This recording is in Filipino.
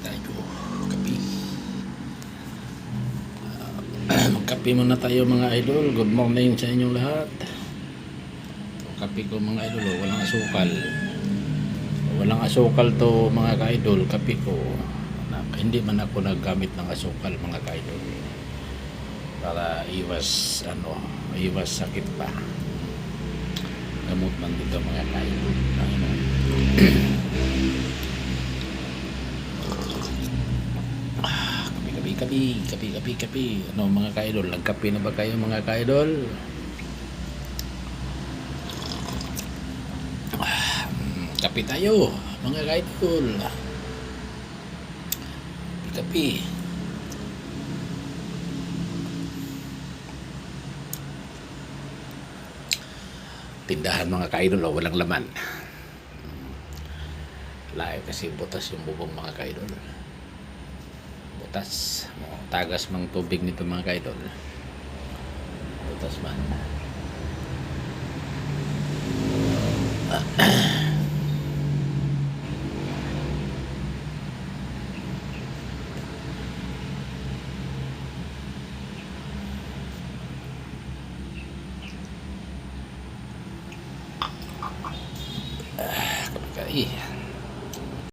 tayo. Kape. Magkape muna tayo mga idol. Good morning sa inyong lahat. Kape ko mga idol, walang asukal. Walang asukal to mga ka-idol. Kape ko. Hindi man ako naggamit ng asukal mga ka-idol. Para iwas sakit pa. Gamot man dito mga ka-idol. Kape. Ano mga ka-idol? Nagkape na ba kayo mga ka-idol? Kape tayo mga ka-idol. Kape. Tindahan mga ka-idol, walang laman. Layo kasi butas yung bubong mga ka-idol. Butas. Tagas mang tubig nito mga ka-idol. Butas man. Kapag